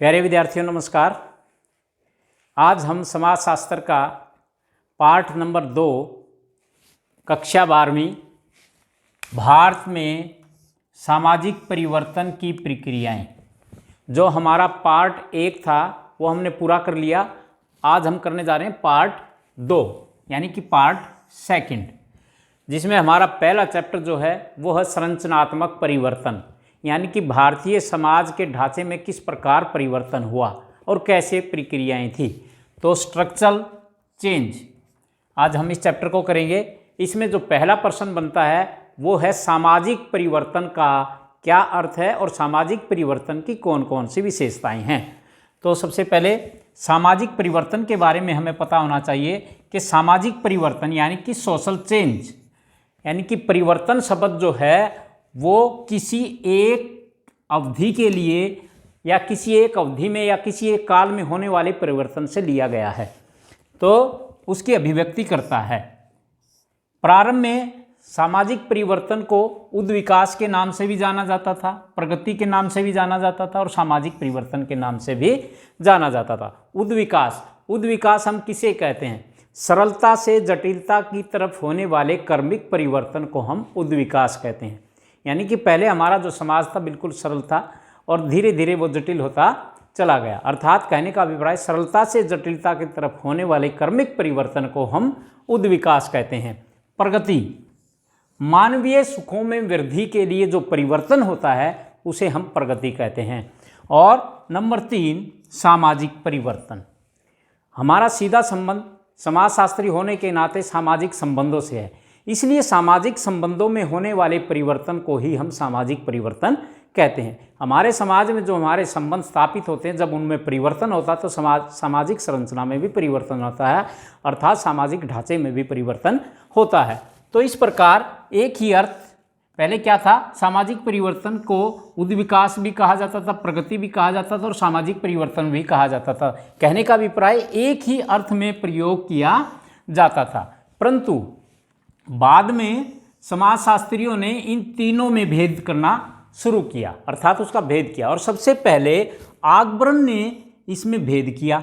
प्यारे विद्यार्थियों नमस्कार। आज हम समाजशास्त्र का पाठ नंबर 2 कक्षा 12वीं भारत में सामाजिक परिवर्तन की प्रक्रियाएं, जो हमारा पार्ट 1 था वो हमने पूरा कर लिया। आज हम करने जा रहे हैं पार्ट 2 यानी कि पार्ट 2, जिसमें हमारा पहला चैप्टर जो है वो है संरचनात्मक परिवर्तन, यानी कि भारतीय समाज के ढांचे में किस प्रकार परिवर्तन हुआ और कैसे प्रक्रियाएं थी। तो स्ट्रक्चरल चेंज आज हम इस चैप्टर को करेंगे। इसमें जो पहला प्रश्न बनता है वो है सामाजिक परिवर्तन का क्या अर्थ है और सामाजिक परिवर्तन की कौन कौन सी विशेषताएं हैं। तो सबसे पहले सामाजिक परिवर्तन के बारे में हमें पता होना चाहिए कि सामाजिक परिवर्तन यानी कि सोशल चेंज, यानी कि परिवर्तन शब्द जो है वो किसी एक अवधि के लिए या किसी एक अवधि में या किसी एक काल में होने वाले परिवर्तन से लिया गया है, तो उसकी अभिव्यक्ति करता है। प्रारंभ में सामाजिक परिवर्तन को उद्विकास के नाम से भी जाना जाता था, प्रगति के नाम से भी जाना जाता था और सामाजिक परिवर्तन के नाम से भी जाना जाता था। उद्विकास हम किसे कहते हैं? सरलता से जटिलता की तरफ होने वाले क्रमिक परिवर्तन को हम उद्विकास कहते हैं। यानी कि पहले हमारा जो समाज था बिल्कुल सरल था और धीरे धीरे वो जटिल होता चला गया। अर्थात कहने का अभिप्राय सरलता से जटिलता की तरफ होने वाले क्रमिक परिवर्तन को हम उद्विकास कहते हैं। प्रगति मानवीय सुखों में वृद्धि के लिए जो परिवर्तन होता है उसे हम प्रगति कहते हैं। और नंबर 3 सामाजिक परिवर्तन। हमारा सीधा संबंध समाजशास्त्री होने के नाते सामाजिक संबंधों से है, इसलिए सामाजिक संबंधों में होने वाले परिवर्तन को ही हम सामाजिक परिवर्तन कहते हैं। हमारे समाज में जो हमारे संबंध स्थापित होते हैं, जब उनमें परिवर्तन होता है तो सामाजिक संरचना में भी परिवर्तन होता है, अर्थात सामाजिक ढांचे में भी परिवर्तन होता है। तो इस प्रकार एक ही अर्थ, पहले क्या था, सामाजिक परिवर्तन को उद्विकास भी कहा जाता था, प्रगति भी कहा जाता था और सामाजिक परिवर्तन भी कहा जाता था। कहने का अभिप्राय एक ही अर्थ में प्रयोग किया जाता था, परंतु बाद में समाजशास्त्रियों ने इन तीनों में भेद करना शुरू किया, अर्थात उसका भेद किया। और सबसे पहले आगबर्न ने इसमें भेद किया।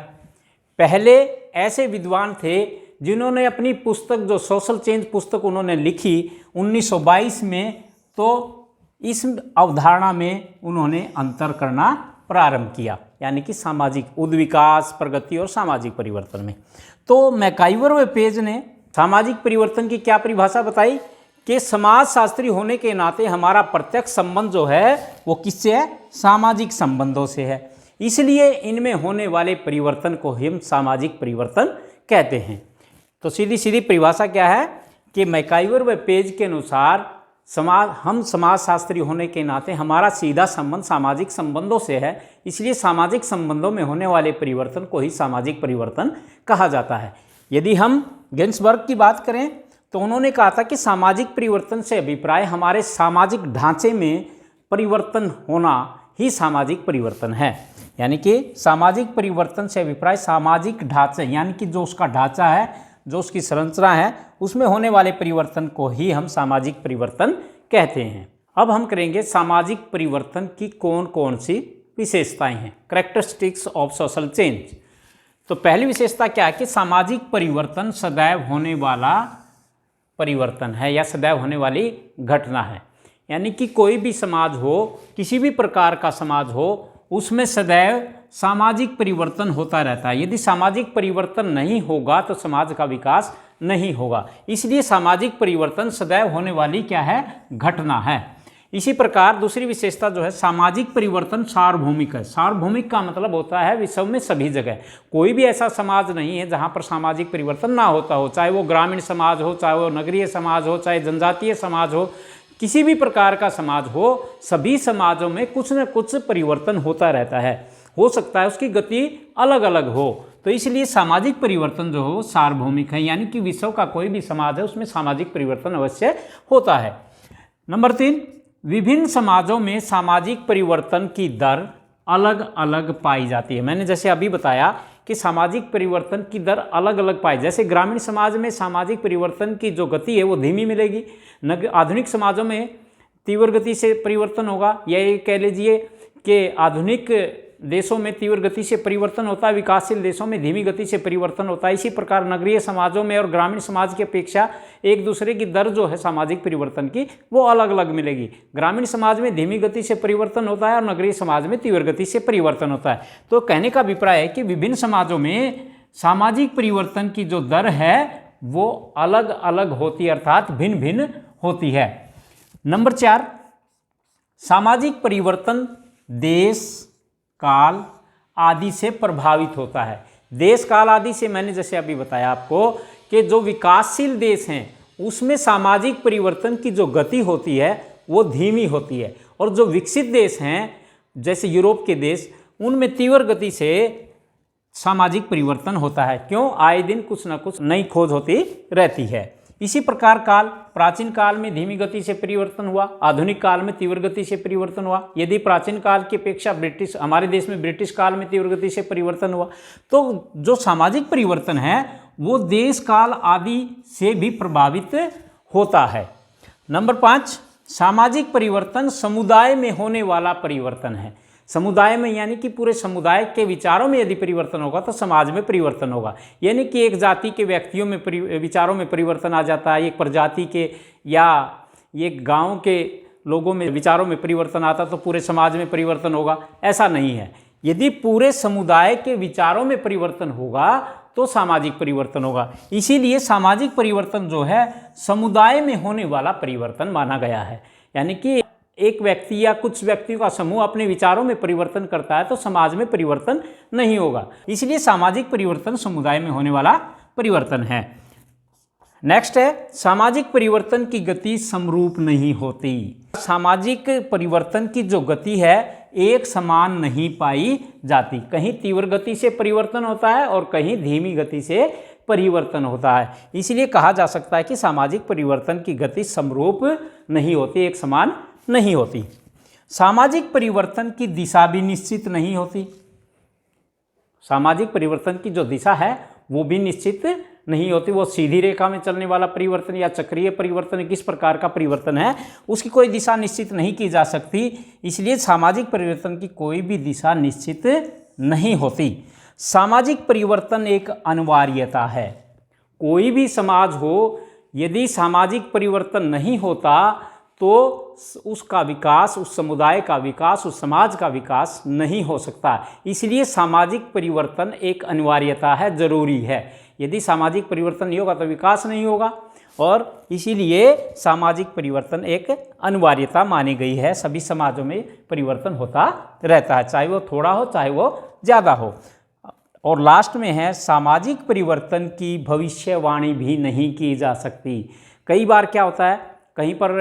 पहले ऐसे विद्वान थे जिन्होंने अपनी पुस्तक, जो सोशल चेंज पुस्तक उन्होंने लिखी 1922 में, तो इस अवधारणा में उन्होंने अंतर करना प्रारंभ किया, यानी कि सामाजिक उद्विकास, प्रगति और सामाजिक परिवर्तन में। तो मैकाइवर व पेज ने सामाजिक परिवर्तन की क्या परिभाषा बताई कि समाजशास्त्री होने के नाते हमारा प्रत्यक्ष संबंध जो है वो किससे है? सामाजिक संबंधों से है, इसलिए इनमें होने वाले परिवर्तन को हम सामाजिक परिवर्तन कहते हैं। तो सीधी सीधी परिभाषा क्या है कि मैकाइवर व पेज के अनुसार हम समाजशास्त्री होने के नाते हमारा सीधा संबंध सामाजिक संबंधों से है, इसलिए सामाजिक संबंधों में होने वाले परिवर्तन को ही सामाजिक परिवर्तन कहा जाता है। यदि हम गेंसबर्ग की बात करें तो उन्होंने कहा था कि सामाजिक परिवर्तन से अभिप्राय हमारे सामाजिक ढांचे में परिवर्तन होना ही सामाजिक परिवर्तन है। यानी कि सामाजिक परिवर्तन से अभिप्राय सामाजिक ढांचे, यानी कि जो उसका ढांचा है, जो उसकी संरचना है, उसमें होने वाले परिवर्तन को ही हम सामाजिक परिवर्तन कहते हैं। अब हम करेंगे सामाजिक परिवर्तन की कौन कौन सी विशेषताएं हैं, कैरेक्टरिस्टिक्स ऑफ सोशल चेंज। तो पहली विशेषता क्या है कि सामाजिक परिवर्तन सदैव होने वाला परिवर्तन है या सदैव होने वाली घटना है। यानी कि कोई भी समाज हो, किसी भी प्रकार का समाज हो, उसमें सदैव सामाजिक परिवर्तन होता रहता है। यदि सामाजिक परिवर्तन नहीं होगा तो समाज का विकास नहीं होगा, इसलिए सामाजिक परिवर्तन सदैव होने वाली क्या है? घटना है। इसी प्रकार दूसरी विशेषता जो है, सामाजिक परिवर्तन सार्वभौमिक है। सार्वभौमिक का मतलब होता है विश्व में सभी जगह। कोई भी ऐसा समाज नहीं है जहाँ पर सामाजिक परिवर्तन ना होता हो, चाहे वो ग्रामीण समाज हो, चाहे वो नगरीय समाज हो, चाहे जनजातीय समाज हो, किसी भी प्रकार का समाज हो, सभी समाजों में कुछ न कुछ परिवर्तन होता रहता है। हो सकता है उसकी गति अलग अलग हो, तो इसलिए सामाजिक परिवर्तन जो हो सार्वभौमिक है, यानी कि विश्व का कोई भी समाज है उसमें सामाजिक परिवर्तन अवश्य होता है। नंबर 3, विभिन्न समाजों में सामाजिक परिवर्तन की दर अलग अलग पाई जाती है। मैंने जैसे अभी बताया कि सामाजिक परिवर्तन की दर अलग अलग पाई, जैसे ग्रामीण समाज में सामाजिक परिवर्तन की जो गति है वो धीमी मिलेगी, आधुनिक समाजों में तीव्र गति से परिवर्तन होगा। या ये कह लीजिए कि आधुनिक देशों में तीव्र गति से परिवर्तन होता है, विकासशील देशों में धीमी गति से परिवर्तन होता है। इसी प्रकार नगरीय समाजों में और ग्रामीण समाज की अपेक्षा एक दूसरे की दर जो है सामाजिक परिवर्तन की वो अलग अलग मिलेगी। ग्रामीण समाज में धीमी गति से परिवर्तन होता है और नगरीय समाज में तीव्र गति से परिवर्तन होता है। तो कहने का अभिप्राय है कि विभिन्न समाजों में सामाजिक परिवर्तन की जो दर है वो अलग अलग होती है, अर्थात भिन्न भिन्न होती है। नंबर 4, सामाजिक परिवर्तन देश काल आदि से प्रभावित होता है। देश काल आदि से मैंने जैसे अभी बताया आपको कि जो विकासशील देश हैं उसमें सामाजिक परिवर्तन की जो गति होती है वो धीमी होती है, और जो विकसित देश हैं जैसे यूरोप के देश उनमें तीव्र गति से सामाजिक परिवर्तन होता है। क्यों? आए दिन कुछ ना कुछ नई खोज होती रहती है। इसी प्रकार काल, प्राचीन काल में धीमी गति से परिवर्तन हुआ, आधुनिक काल में तीव्र गति से परिवर्तन हुआ। यदि प्राचीन काल की अपेक्षा हमारे देश में ब्रिटिश काल में तीव्र गति से परिवर्तन हुआ, तो जो सामाजिक परिवर्तन है वो देश काल आदि से भी प्रभावित होता है। नंबर 5, सामाजिक परिवर्तन समुदाय में होने वाला परिवर्तन है। समुदाय में यानी कि पूरे समुदाय के विचारों में यदि परिवर्तन होगा तो समाज में परिवर्तन होगा। यानी कि एक जाति के व्यक्तियों में विचारों में परिवर्तन आ जाता है, एक प्रजाति के या एक गांव के लोगों में विचारों में परिवर्तन आता तो पूरे समाज में परिवर्तन होगा, ऐसा नहीं है। यदि पूरे समुदाय के विचारों में परिवर्तन होगा तो सामाजिक परिवर्तन होगा। इसीलिए सामाजिक परिवर्तन जो है समुदाय में होने वाला परिवर्तन माना गया है। यानी कि एक व्यक्ति या कुछ व्यक्तियों का समूह अपने विचारों में परिवर्तन करता है तो समाज में परिवर्तन नहीं होगा। इसलिए सामाजिक परिवर्तन समुदाय में होने वाला परिवर्तन है। नेक्स्ट है, सामाजिक परिवर्तन की गति समरूप नहीं होती। सामाजिक परिवर्तन की जो गति है एक समान नहीं पाई जाती। कहीं तीव्र गति से परिवर्तन होता है और कहीं धीमी गति से परिवर्तन होता है। इसलिए कहा जा सकता है कि सामाजिक परिवर्तन की गति समरूप नहीं होती, एक समान नहीं होती। सामाजिक परिवर्तन की दिशा भी निश्चित नहीं होती। सामाजिक परिवर्तन की जो दिशा है वो भी निश्चित नहीं होती। वो सीधी रेखा में चलने वाला परिवर्तन या चक्रीय परिवर्तन, किस प्रकार का परिवर्तन है उसकी कोई दिशा निश्चित नहीं की जा सकती। इसलिए सामाजिक परिवर्तन की कोई भी दिशा निश्चित नहीं होती। सामाजिक परिवर्तन एक अनिवार्यता है। कोई भी समाज हो, यदि सामाजिक परिवर्तन नहीं होता तो उसका विकास, उस समुदाय का विकास, उस समाज का विकास नहीं हो सकता। इसलिए सामाजिक परिवर्तन एक अनिवार्यता है, जरूरी है। यदि सामाजिक परिवर्तन नहीं होगा तो विकास नहीं होगा, और इसीलिए सामाजिक परिवर्तन एक अनिवार्यता मानी गई है। सभी समाजों में परिवर्तन होता रहता है, चाहे वो थोड़ा हो चाहे वो ज़्यादा हो। और लास्ट में है, सामाजिक परिवर्तन की भविष्यवाणी भी नहीं की जा सकती। कई बार क्या होता है, कहीं पर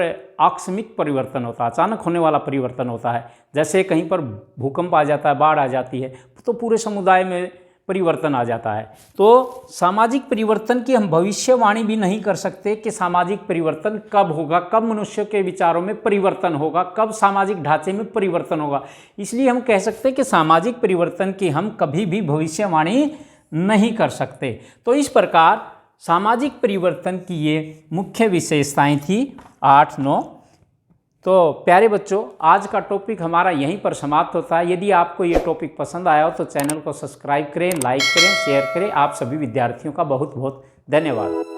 आकस्मिक परिवर्तन होता है, अचानक होने वाला परिवर्तन होता है। जैसे कहीं पर भूकंप आ जाता है, बाढ़ आ जाती है, तो पूरे समुदाय में परिवर्तन आ जाता है। तो सामाजिक परिवर्तन की हम भविष्यवाणी भी नहीं कर सकते कि सामाजिक परिवर्तन कब होगा, कब मनुष्य के विचारों में परिवर्तन होगा, कब सामाजिक ढांचे में परिवर्तन होगा। इसलिए हम कह सकते हैं कि सामाजिक परिवर्तन की हम कभी भी भविष्यवाणी नहीं कर सकते। तो इस प्रकार सामाजिक परिवर्तन की ये मुख्य विशेषताएं थी 8-9। तो प्यारे बच्चों, आज का टॉपिक हमारा यहीं पर समाप्त होता है। यदि आपको ये टॉपिक पसंद आया हो तो चैनल को सब्सक्राइब करें, लाइक करें, शेयर करें। आप सभी विद्यार्थियों का बहुत बहुत धन्यवाद।